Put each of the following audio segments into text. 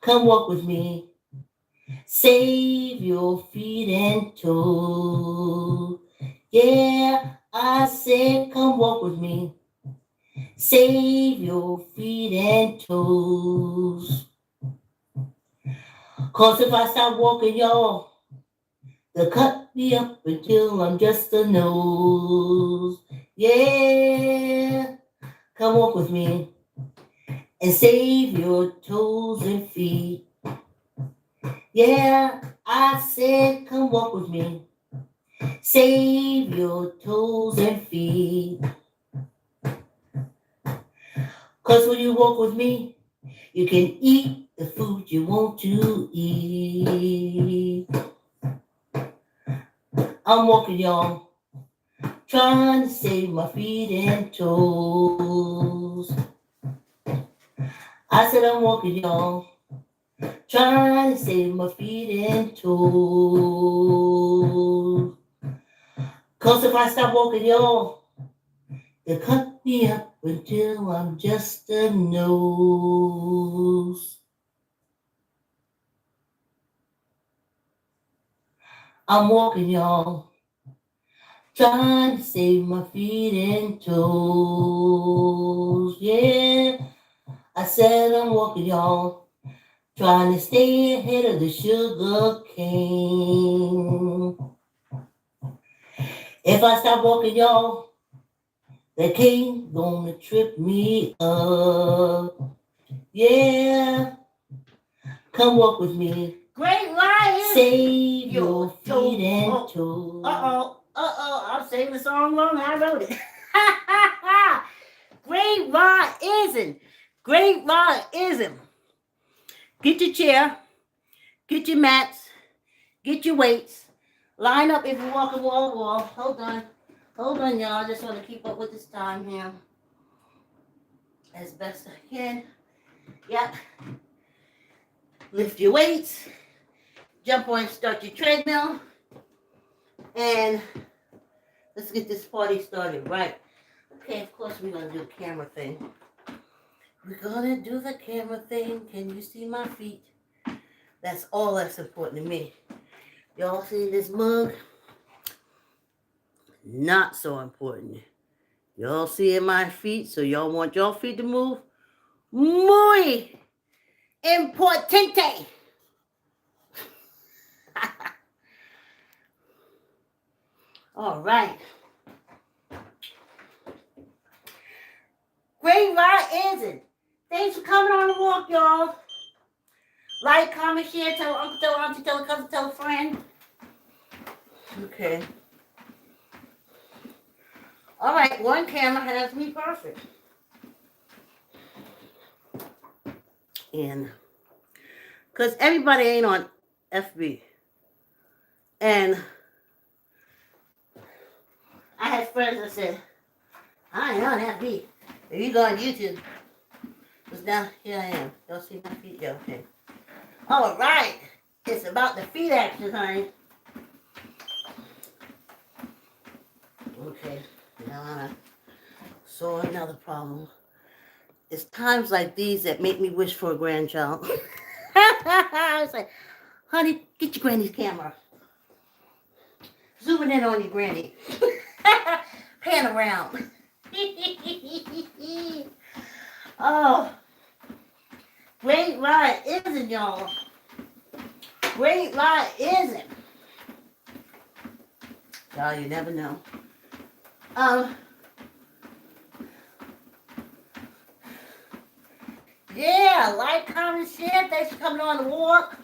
Come walk with me. Save your feet and toes. Yeah, I said, come walk with me. Save your feet and toes. Cause if I stop walking, y'all, they'll cut me up until I'm just a nose. Yeah, come walk with me and save your toes and feet. Yeah, I said, come walk with me. Save your toes and feet. Cause when you walk with me, you can eat the food you want to eat. I'm walking, y'all, trying to save my feet and toes. I said I'm walking, y'all, trying to save my feet and toes. Cause if I stop walking, y'all, they cut me up until I'm just a nose. I'm walking, y'all, trying to save my feet and toes. Yeah, I said I'm walking, y'all, trying to stay ahead of the sugar cane. If I stop walking, y'all, the cane gonna trip me up. Yeah, come walk with me. Great Lion. Save your feet and toes. I'm saying the song wrong. I wrote it. Great Rod-ism. Great Rod-ism. Get your chair. Get your mats. Get your weights. Line up if you're walking wall to wall. Hold on. Hold on, y'all. I just want to keep up with this time here as best I can. Yep. Lift your weights. Jump on and start your treadmill. And let's get this party started, right? Okay, of course we're going to do a camera thing. We're going to do the camera thing. Can you see my feet? That's all that's important to me. Y'all see this mug? Not so important. Y'all seeing my feet, so y'all want your feet to move? Muy importante. All right. Great Rod-ism. Thanks for coming on the walk, y'all. Like, comment, share, tell uncle, tell auntie, tell a cousin, tell a friend. Okay. All right, one camera has me perfect. And because everybody ain't on FB. And I had friends that said, I ain't on FB. If you go on YouTube, because now here I am. Y'all see my feet? Yeah, okay. All right. It's about the feet action, honey. Okay. Now I saw another problem. It's times like these that make me wish for a grandchild. I was like, honey, get your granny's camera. Zooming in on your granny. Pan around. Oh, Great Rod-ism, y'all. Great Rod-ism. Y'all, you never know. Yeah, like, comment, share. Thanks for coming on the walk.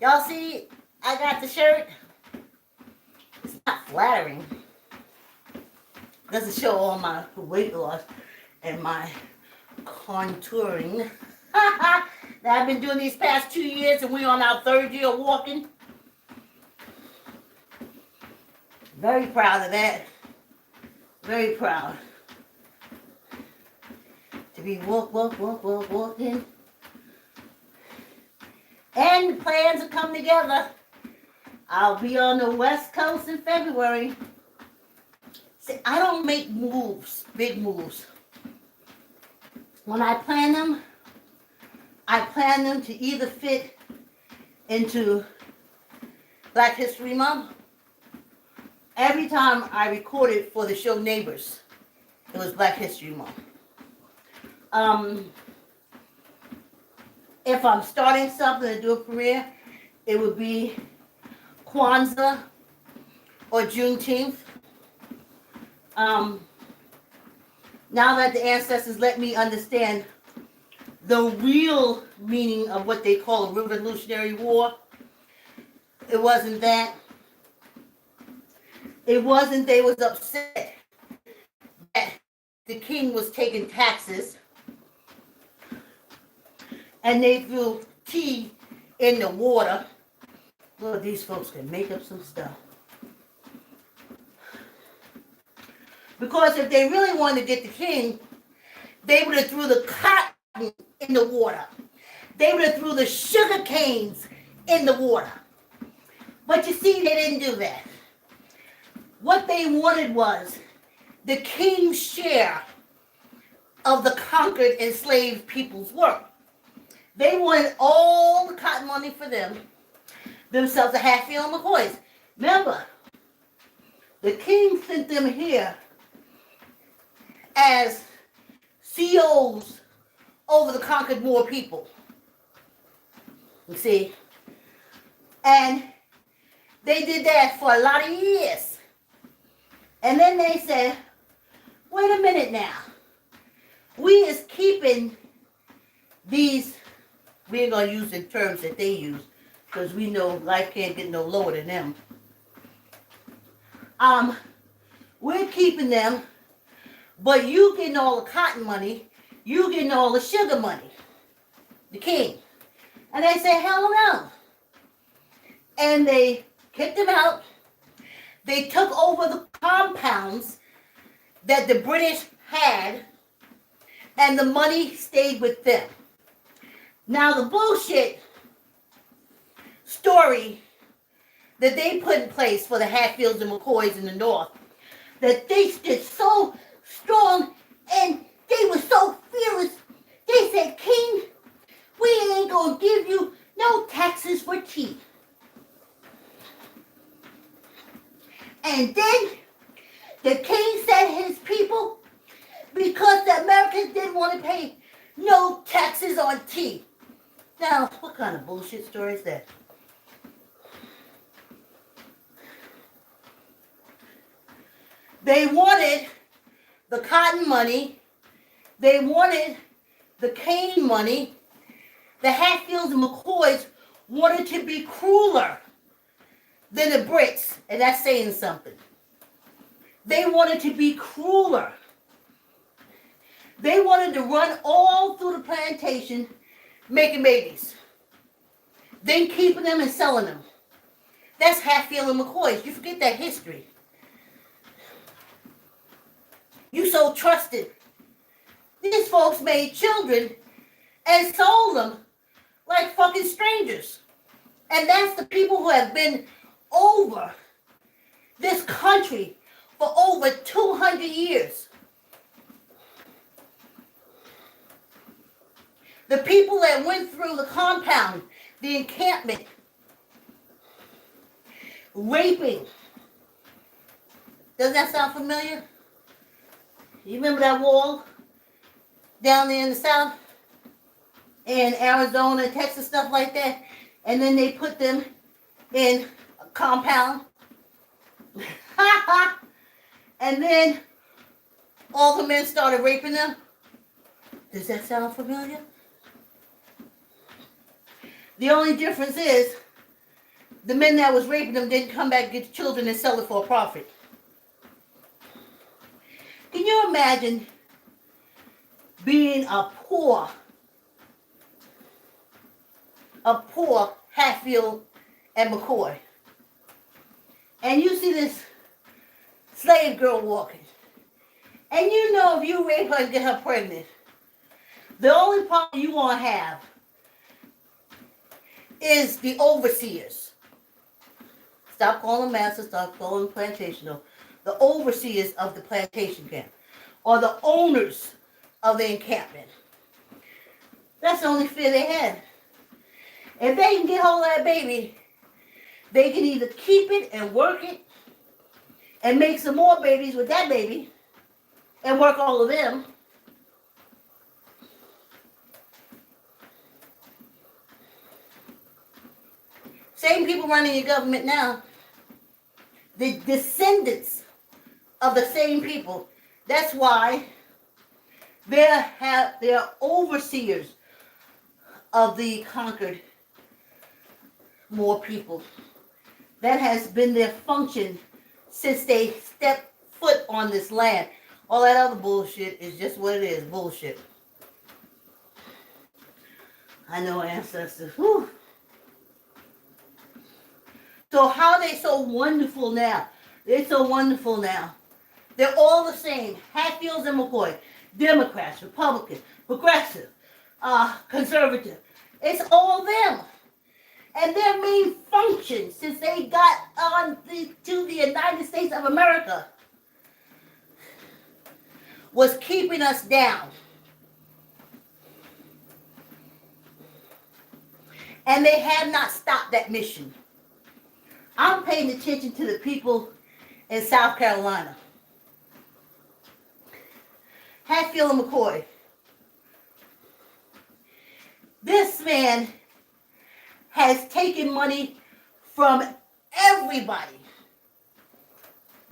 Y'all see, I got the shirt. It's not flattering. Doesn't show all my weight loss and my contouring that I've been doing these past 2 years, and we're on our third year of walking. Very proud of that. Very proud to be walking. And the plans are coming together. I'll be on the West Coast in February. See, I don't make moves, big moves. When I plan them planned them to either fit into Black History Month. Every time I recorded for the show Neighbors, it was Black History Month. If I'm starting something to do a premiere, it would be Kwanzaa or Juneteenth. Now that the ancestors let me understand the real meaning of what they call a Revolutionary War, it wasn't that. It wasn't they was upset that the king was taking taxes and they threw tea in the water. Lord, these folks can make up some stuff. Because if they really wanted to get the king, they would have threw the cotton in the water. They would have threw the sugar canes in the water. But you see, they didn't do that. What they wanted was the king's share of the conquered enslaved people's work. They wanted all the cotton money for themselves, the Hatfield and McCoys. Remember, the king sent them here as COs over the conquered Moor people. You see? And they did that for a lot of years. And then they said, wait a minute now. We is keeping these, we ain't going to use the terms that they use, because we know life can't get no lower than them. We're keeping them, but you getting all the cotton money, you getting all the sugar money, the king. And they said, hell no. And they kicked them out. They took over the compounds that the British had, and the money stayed with them. Now the bullshit story that they put in place for the Hatfields and McCoys in the North, that they stood so strong and they were so fearless. They said, King, we ain't gonna give you no taxes for tea. And then the king said his people, because the Americans didn't want to pay no taxes on tea. Now, what kind of bullshit story is that? They wanted the cotton money. They wanted the cane money. The Hatfields and McCoys wanted to be crueler than the Brits, and that's saying something. They wanted to be crueler. They wanted to run all through the plantation, making babies, then keeping them and selling them. That's Hatfield and McCoys. You forget that history. You so trusted. These folks made children and sold them like fucking strangers. And that's the people who have been over this country for over 200 years. The people that went through the compound, the encampment, raping. Doesn't that sound familiar? You remember that wall down there in the South? In Arizona, Texas, stuff like that? And then they put them in a compound. And then all the men started raping them. Does that sound familiar? The only difference is the men that was raping them didn't come back and get the children and sell it for a profit. Can you imagine being a poor Hatfield and McCoy, and you see this slave girl walking, and you know if you rape her and get her pregnant, the only problem you want to have is the overseers. Stop calling masters, stop calling plantation. The overseers of the plantation camp, or the owners of the encampment. That's the only fear they had. If they can get hold of that baby, they can either keep it and work it and make some more babies with that baby and work all of them. Same people running your government now, the descendants of the same people. That's why they're overseers of the conquered more people. That has been their function since they stepped foot on this land. All that other bullshit is just what it is, bullshit. I know ancestors. Whew. So how are they so wonderful now? They're so wonderful now. They're all the same. Hatfields and McCoy. Democrats, Republicans, progressive, conservative. It's all them. And their main function since they got on to the United States of America was keeping us down. And they have not stopped that mission. I'm paying attention to the people in South Carolina. Hatfield and McCoy. This man has taken money from everybody.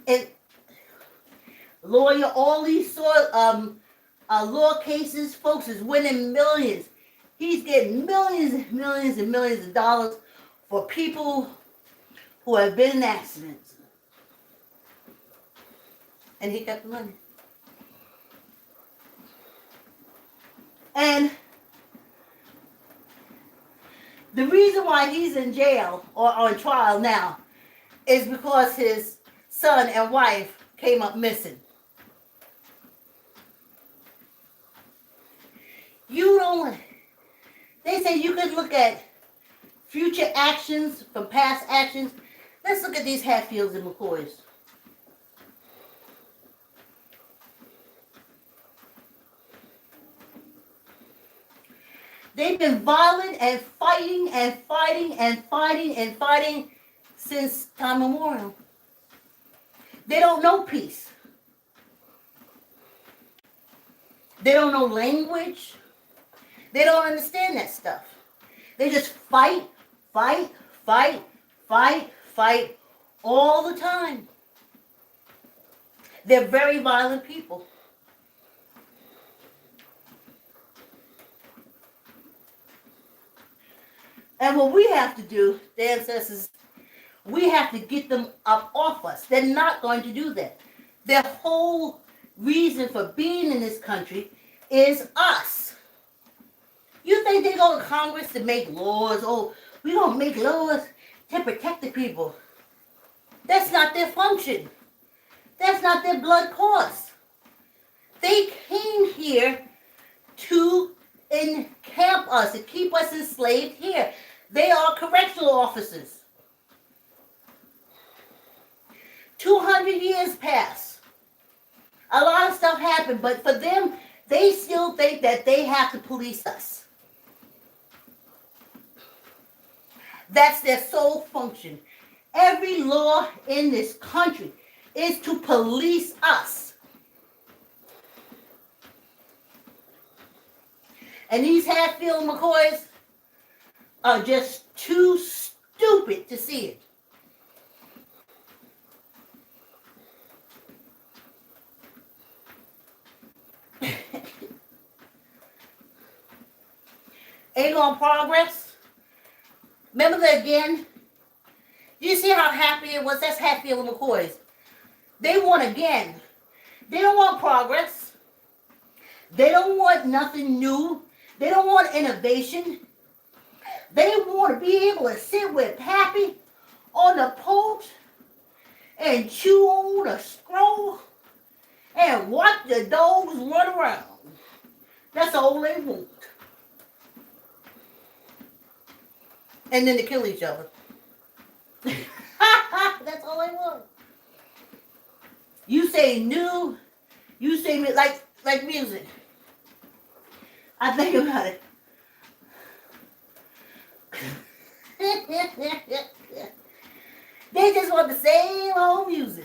And lawyer, all these law cases, folks is winning millions. He's getting millions and millions and millions of dollars for people who have been in accidents. And he got the money. And the reason why he's in jail or on trial now is because his son and wife came up missing. They say you could look at future actions from past actions. Let's look at these Hatfields and McCoys. They've been violent and fighting and fighting and fighting and fighting since time immemorial. They don't know peace. They don't know language. They don't understand that stuff. They just fight, fight, fight, fight, fight all the time. They're very violent people. And what we have to do, the ancestors, we have to get them up off us. They're not going to do that. Their whole reason for being in this country is us. You think they go to Congress to make laws? Oh, we don't make laws to protect the people. That's not their function. That's not their blood cause. They came here to encamp us, to keep us enslaved here. They are correctional officers. 200 years passed. A lot of stuff happened, but for them, they still think that they have to police us. That's their sole function. Every law in this country is to police us. And these Hatfield McCoys are just too stupid to see it. Ain't on progress. Remember that again? You see how happy it was? That's Hatfield and McCoys. They want again. They don't want progress. They don't want nothing new. They don't want innovation. They want to be able to sit with Pappy on the porch and chew on a scroll and watch the dogs run around. That's all they want. And then to kill each other. That's all they want. You say new, you say like music. I think about it. They just want the same old music.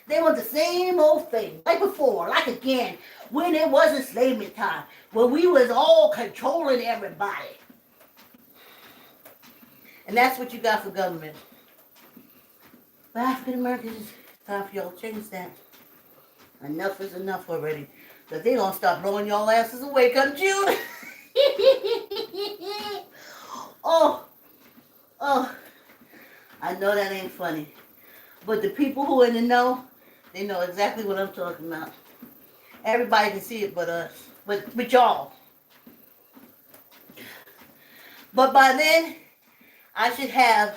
They want the same old thing. Like before, like again, when it was enslavement time, when we was all controlling everybody. And that's what you got for government. But African Americans, it's time for y'all to change that. Enough is enough already. Because they're going to start blowing y'all asses away come June. Oh, I know that ain't funny. But the people who are in the know, they know exactly what I'm talking about. Everybody can see it but us. But y'all. But by then, I should have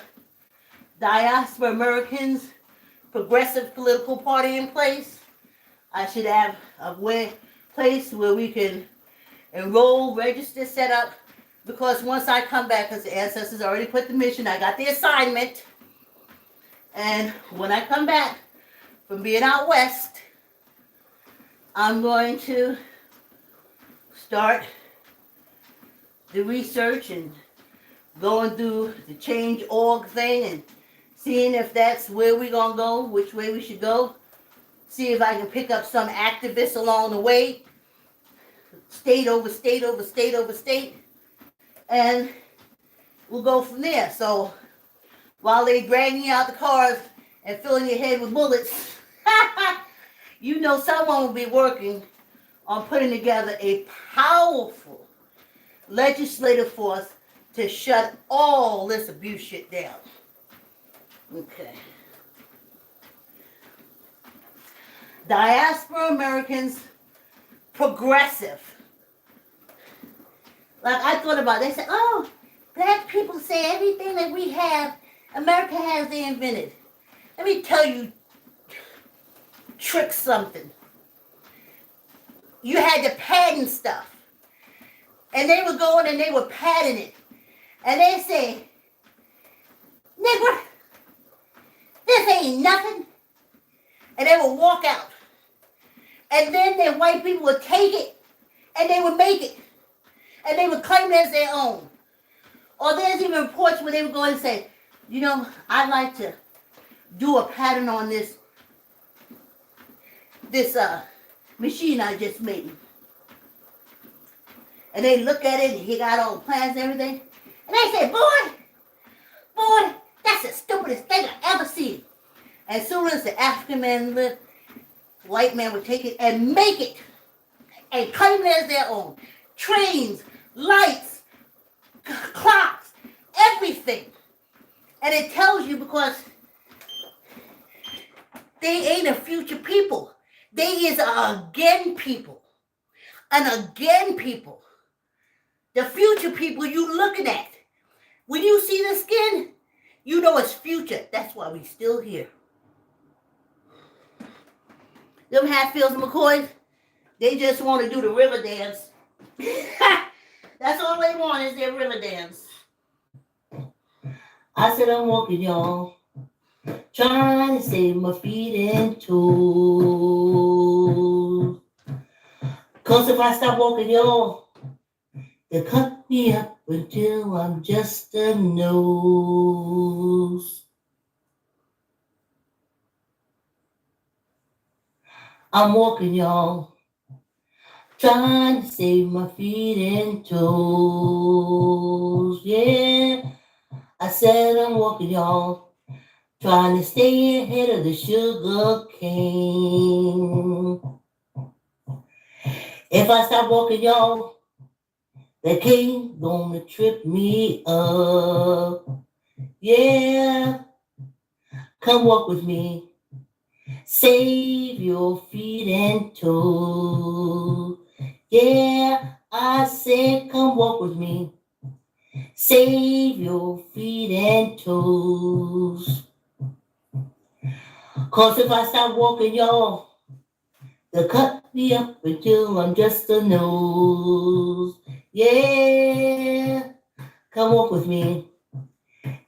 Diaspora Americans Progressive Political Party in place. I should have a place where we can enroll, register, set up. Because once I come back, because the ancestors already put the mission, I got the assignment. And when I come back from being out west, I'm going to start the research and going through the Change.org thing and seeing if that's where we're going to go, which way we should go. See if I can pick up some activists along the way, state over state over state over state, and we'll go from there. So while they dragging you out the cars and filling your head with bullets, you know someone will be working on putting together a powerful legislative force to shut all this abuse shit down. Okay. Diaspora Americans Progressive. Like I thought about it. They said, oh, black people say everything that we have, America has, they invented. Let me tell you, trick something. You had to patent stuff. And they were going and they were patenting it. And they say, nigga, this ain't nothing. And they would walk out. And then the white people would take it and they would make it. And they would claim it as their own. Or there's even reports where they would go and say, you know, I'd like to do a pattern on this machine I just made. And they look at it and he got all the plans and everything. And they say, boy, that's the stupidest thing I ever seen. And as soon as the African man lived, white man would take it and make it and claim it as their own. Trains, lights, clocks, everything. And it tells you because they ain't a future people. They is a again people. An again people. The future people you looking at. When you see the skin, you know it's future. That's why we still here. Them Hatfields and McCoys, they just want to do the river dance. That's all they want is their river dance. I said I'm walking, y'all, trying to save my feet and toes. Cause if I stop walking, y'all, they cut me up until I'm just a nose. I'm walking, y'all, trying to save my feet and toes. Yeah, I said I'm walking, y'all, trying to stay ahead of the sugar cane. If I stop walking, y'all, the cane gonna trip me up. Yeah, come walk with me. Save your feet and toes. Yeah, I said come walk with me. Save your feet and toes. Cause if I stop walking, y'all, they'll cut me up until I'm just a nose. Yeah, come walk with me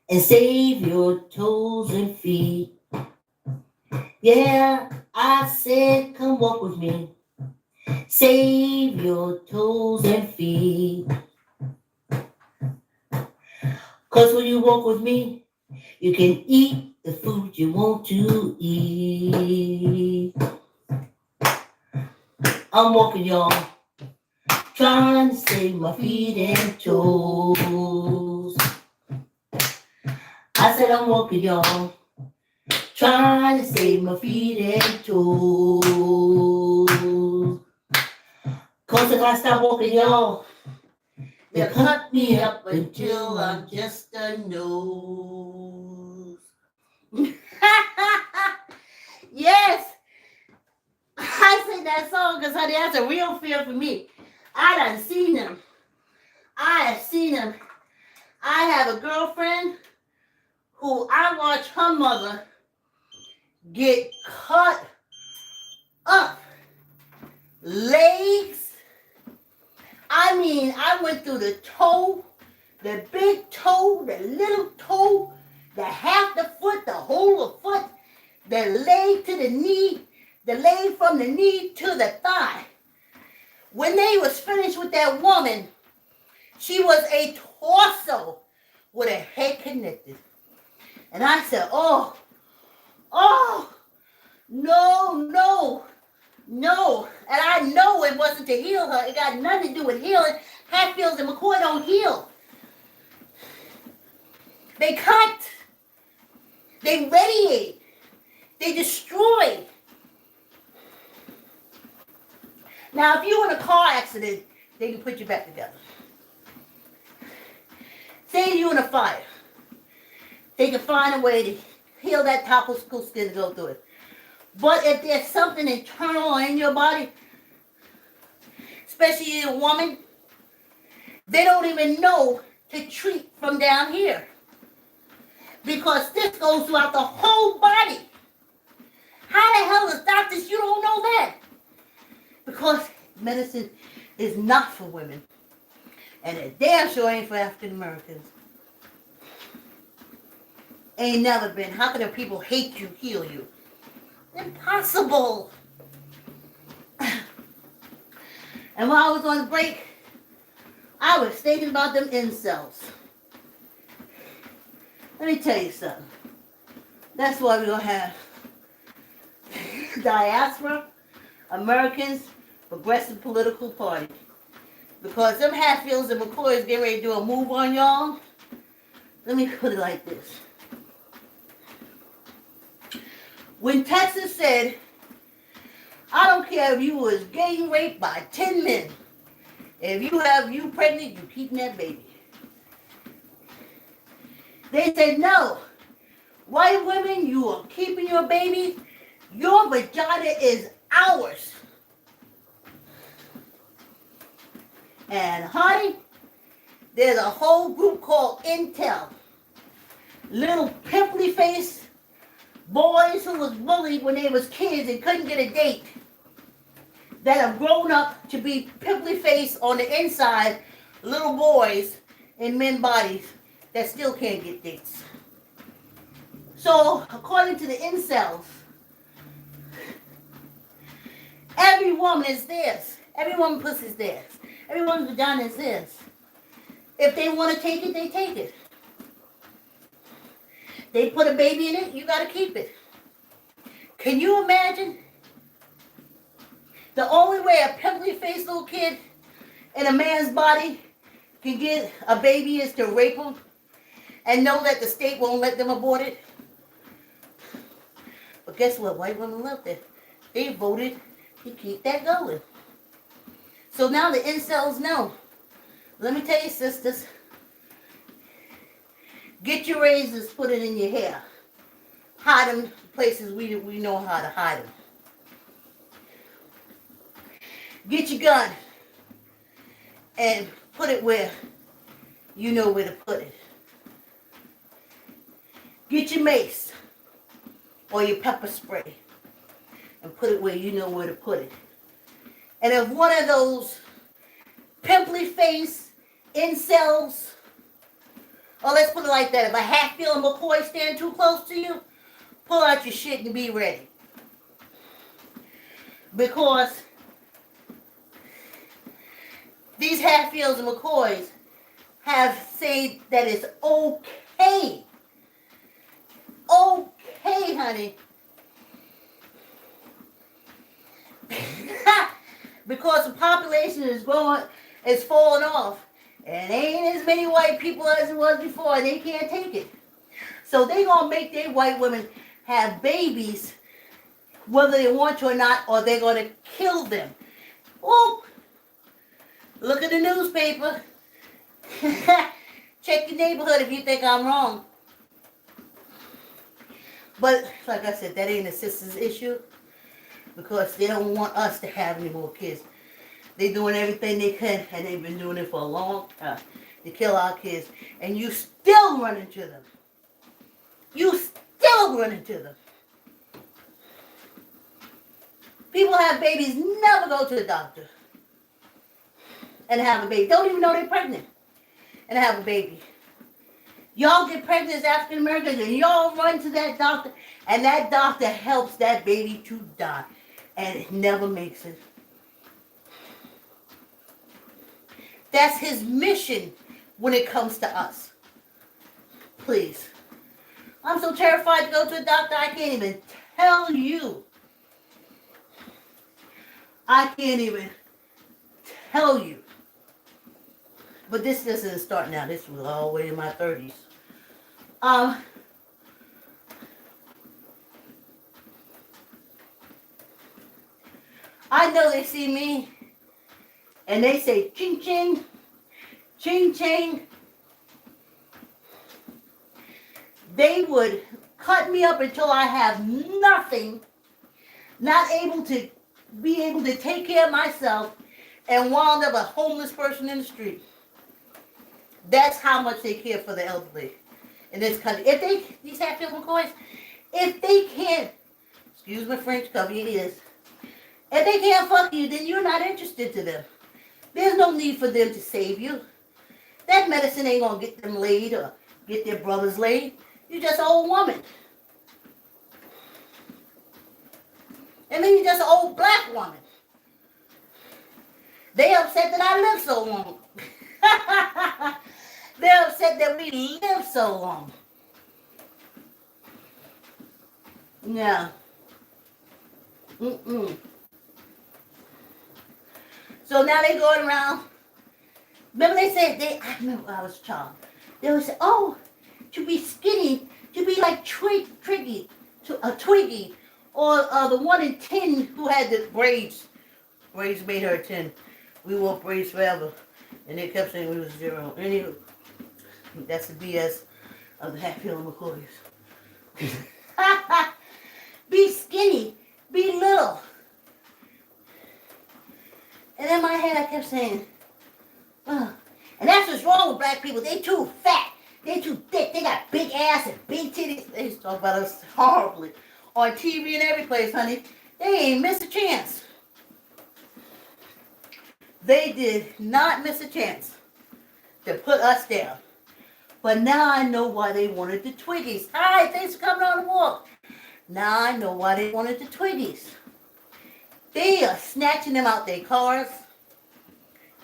and save your toes and feet. Yeah, I said come walk with me. Save your toes and feet. Cause when you walk with me, you can eat the food you want to eat. I'm walking, y'all, trying to save my feet and toes. I said I'm walking, y'all, trying to save my feet and toes. Cause if I stop walking, y'all, they cut me up until I'm just a nose. Yes, I sing that song because, honey, that's a real fear for me. I done seen them. I have seen them. I have a girlfriend who I watch her mother get cut up. Legs. I mean, I went through the toe, the big toe, the little toe, the half the foot, the whole of foot, the leg to the knee, the leg from the knee to the thigh. When they was finished with that woman, she was a torso with a head connected. And I said, oh, no. And I know it wasn't to heal her. It got nothing to do with healing. Hatfields and McCoy don't heal. They cut. They radiate. They destroy. Now, if you're in a car accident, they can put you back together. Say you're in a fire. They can find a way to heal that topical skin to go through it. But if there's something internal in your body, especially in a woman, they don't even know to treat from down here. Because this goes throughout the whole body. How the hell is doctors, you don't know that? Because medicine is not for women. And it damn sure ain't for African Americans. Ain't never been. How can the people hate you, heal you? Impossible. And while I was on break, I was thinking about them incels. Let me tell you something. That's why we're going to have diaspora, Americans, Progressive Political Party. Because them Hatfields and McCoys getting ready to do a move on y'all. Let me put it like this. When Texas said, I don't care if you was gang raped by 10 men. If you pregnant, you keeping that baby. They said, no. White women, you are keeping your baby. Your vagina is ours. And honey, there's a whole group called Intel. Little pimply faced boys who was bullied when they was kids and couldn't get a date. That have grown up to be pimply faced on the inside, little boys in men's bodies that still can't get dates. So, according to the incels, every woman is theirs. Every woman pussy is theirs. Every woman's vagina is theirs. If they want to take it, they take it. They put a baby in it, you got to keep it. Can you imagine? The only way a pimply faced little kid in a man's body can get a baby is to rape him and know that the state won't let them abort it. But guess what? White women love that. They voted to keep that going. So now the incels know. Let me tell you, sisters. Get your razors, put it in your hair. Hide them places we know how to hide them. Get your gun and put it where you know where to put it. Get your mace or your pepper spray and put it where you know where to put it. And if one of those pimply face incels, or let's put it like that, if a Hatfield and McCoy stand too close to you, pull out your shit and be ready. Because these Hatfields and McCoys have said that it's okay. Okay, honey. Because the population is falling off. And ain't as many white people as it was before, and they can't take it. So they gonna make their white women have babies, whether they want to or not, or they're gonna kill them. Well, look at the newspaper. Check your neighborhood if you think I'm wrong. But like I said, that ain't a sister's issue, because they don't want us to have any more kids. They're doing everything they can, and they've been doing it for a long time, to kill our kids. And you still run into them. You still run into them. People have babies, never go to the doctor and have a baby. Don't even know they're pregnant and have a baby. Y'all get pregnant as African Americans and y'all run to that doctor, and that doctor helps that baby to die, and it never makes it. That's his mission when it comes to us. Please. I'm so terrified to go to a doctor, I can't even tell you. I can't even tell you. But this doesn't start now. This was all the way in my 30s. I know they see me and they say ching ching, ching ching. They would cut me up until I have nothing, not able to be able to take care of myself, and wound up a homeless person in the street. That's how much they care for the elderly in this country. If they, these Hatfield McCoys, if they can't, excuse my French, cover your ears, if they can't fuck you, then you're not interested to them. There's no need for them to save you. That medicine ain't gonna get them laid or get their brothers laid. You're just an old woman. And then you're just an old black woman. They upset that I live so long. They're upset that we live so long. Yeah. So now they going around. Remember they said, I remember when I was a child. They would say, oh, to be skinny, to be like Twiggy, or the one in 10 who had the braids. Braids made her 10. We wore braids forever. And they kept saying we was 0. Anyway, that's the BS of the Hatfield McCoys. Be skinny, be little. And in my head I kept saying, oh. And that's what's wrong with black people. They too fat. They too thick. They got big ass and big titties. They used to talk about us horribly. On TV and every place, honey. They ain't miss a chance. They did not miss a chance to put us down. But now I know why they wanted the Twiggies. Hi, thanks for coming on the walk. Now I know why they wanted the Twiggies. They are snatching them out their cars,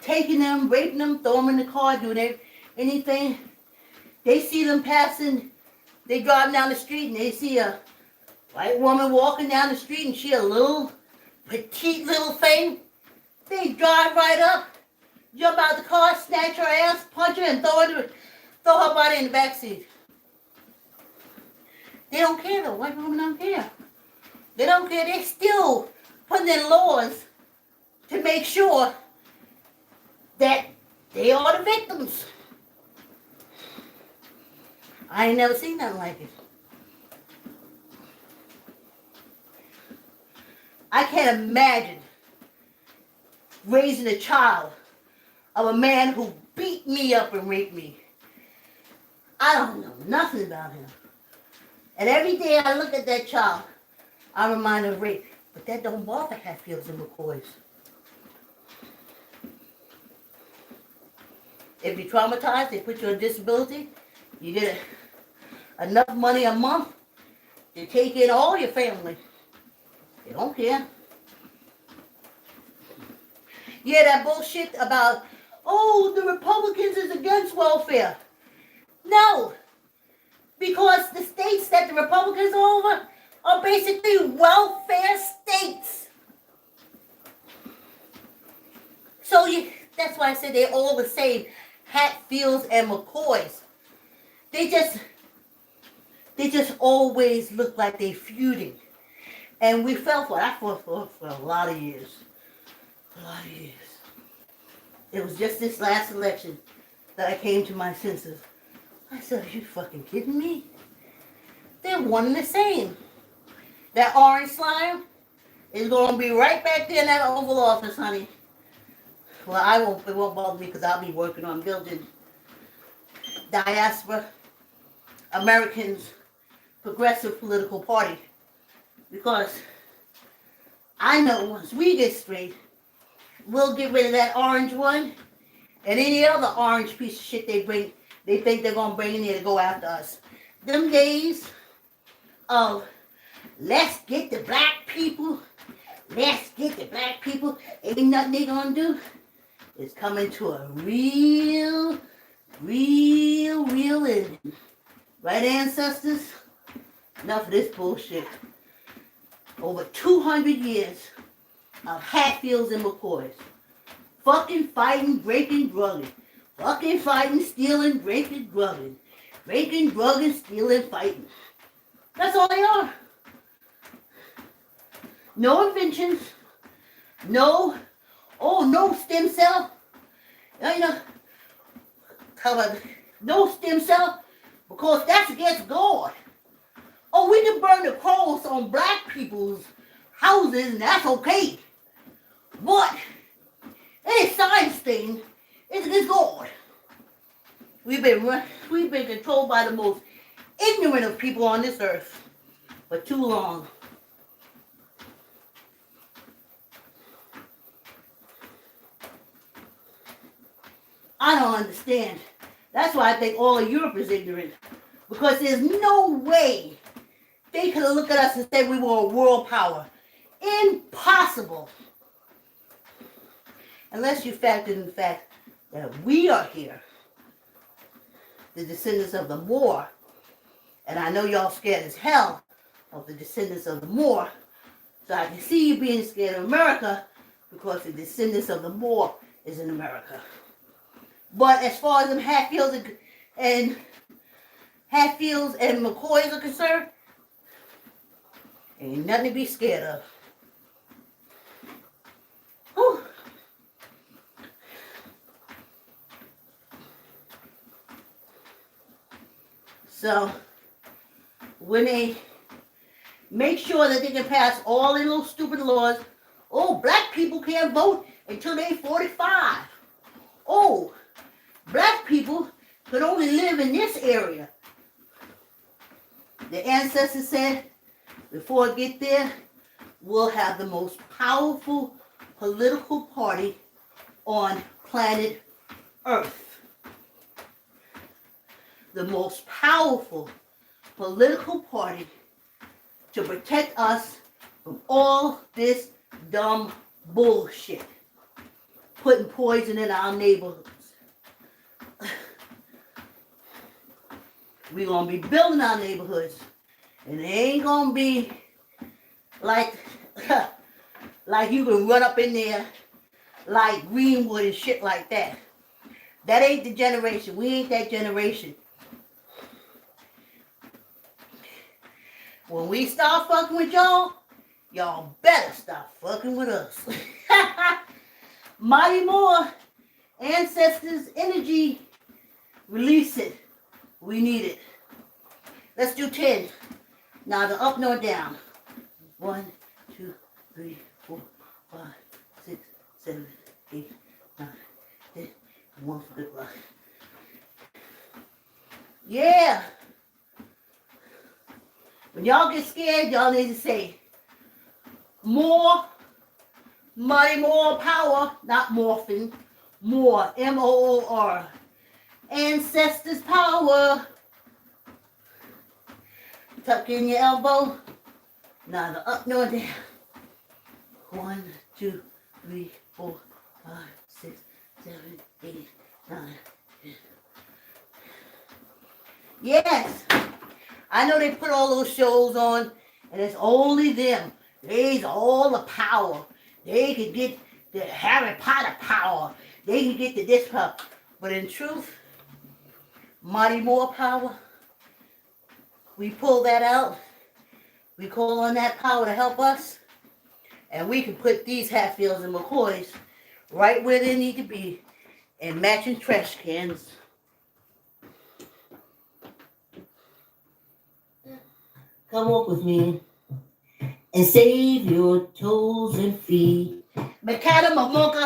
taking them, raping them, throwing them in the car, doing anything. They see them passing, they drive down the street and they see a white woman walking down the street and she a little, petite little thing. They drive right up, jump out the car, snatch her ass, punch her, and throw her body in the back seat. They don't care though. White women don't care. They don't care. They still putting in laws to make sure that they are the victims. I ain't never seen nothing like it. I can't imagine raising a child of a man who beat me up and raped me. I don't know nothing about him. And every day I look at that child, I'm reminded of rape. But that don't bother Hatfields and McCoys. If you're traumatized, they put you on disability, you get enough money a month to take in all your family. They don't care. Yeah, that bullshit about, oh, the Republicans is against welfare. No, because the states that the Republicans are over are basically welfare states. So that's why I said they're all the same. Hatfields and McCoys. They just always look like they feuding. And we fell for it. I fought for a lot of years. A lot of years. It was just this last election that I came to my senses. I said, are you fucking kidding me? They're one and the same. That orange slime is going to be right back there in that Oval Office, honey. Well, it won't bother me because I'll be working on building diaspora Americans progressive political party. Because I know once we get straight, we'll get rid of that orange one and any other orange piece of shit they think they're going to bring in here to go after us. Them days of let's get the black people, ain't nothing they going to do. It's coming to a real ending. Right, ancestors? Enough of this bullshit. Over 200 years of Hatfields and McCoys. Fucking fighting, breaking, drugging. Fucking fighting, stealing, breaking, drugging. Breaking, drugging, stealing, fighting. That's all they are. No inventions. No stem cell. No stem cell because that's against God. Oh, we can burn the cross on black people's houses and that's okay. But any science thing is against God. We've been controlled by the most ignorant of people on this earth for too long. I don't understand. That's why I think all of Europe is ignorant. Because there's no way they could have looked at us and said we were a world power. Impossible. Unless you factor in the fact that we are here, the descendants of the Moor. And I know y'all scared as hell of the descendants of the Moor. So I can see you being scared of America because the descendants of the Moor is in America. But as far as them Hatfields and McCoys are concerned, ain't nothing to be scared of. Whew. So when they make sure that they can pass all their little stupid laws, oh, black people can't vote until they're 45. Oh, black people could only live in this area. The ancestors said, before it get there, we'll have the most powerful political party on planet Earth. The most powerful political party to protect us from all this dumb bullshit. Putting poison in our neighborhoods. We're going to be building our neighborhoods. And it ain't going to be like you can run up in there like Greenwood and shit like that. That ain't the generation. We ain't that generation. When we start fucking with y'all, y'all better stop fucking with us. Mighty Moore, ancestors, energy, release it. We need it. Let's do 10. Neither up nor down. 1, 2, 3, 4, 5, 6, 7, 8, 9, 10. One for good luck. Yeah. When y'all get scared, y'all need to say, more, mighty more power, not morphin, more, M-O-O-R. Ancestors power. Tuck in your elbow. Neither up nor down. 1, 2, 3, 4, 5, 6, 7, 8, 9. Yes. I know they put all those shows on, and it's only them. They's all the power. They could get the Harry Potter power. They can get the this power. But in truth, Mighty More power, we pull that out. We call on that power to help us. And we can put these Hatfields and McCoys right where they need to be in matching trash cans. Come walk with me and save your toes and feet. McCadam,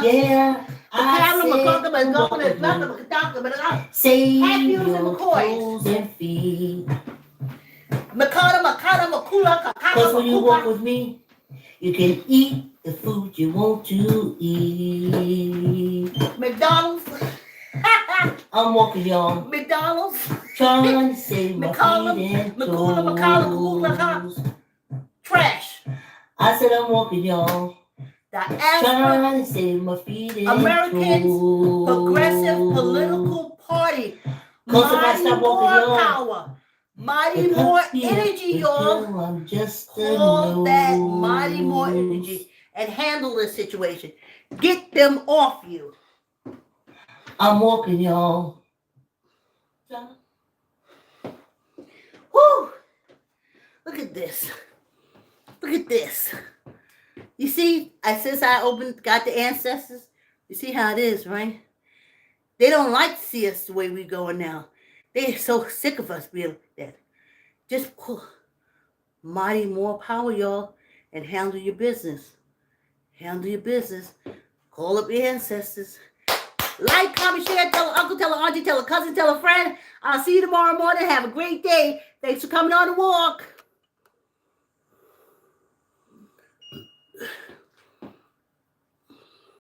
Yeah, I said McCadam, come walk with me. Save Hatfields and your McCoys. toes and feet. Cause when you walk with me, you can eat the food you want to eat. McDonald's. I'm walking, y'all. McDonald's. Trying to save my McCollum, feet and McCollum, toes. Trash. I said I'm walking, y'all. The Asper Trying to save my feet and Americans toes. Progressive Political Party. Cause if I Mighty stop More walking, y'all, power. Mighty the More cup be energy, up y'all. until I'm just a Call that nose. Mighty More energy and handle this situation. Get them off you. I'm walking, y'all. Whoo! Look at this. Look at this. You see, since I got the ancestors, you see how it is, right? They don't like to see us the way we going now. They're so sick of us being like that. Just pull Mighty More power, y'all, and handle your business. Handle your business. Call up your ancestors. Like, comment, share, tell uncle, tell auntie, tell a cousin, tell a friend. I'll see you tomorrow morning. Have a great day. Thanks for coming on the walk.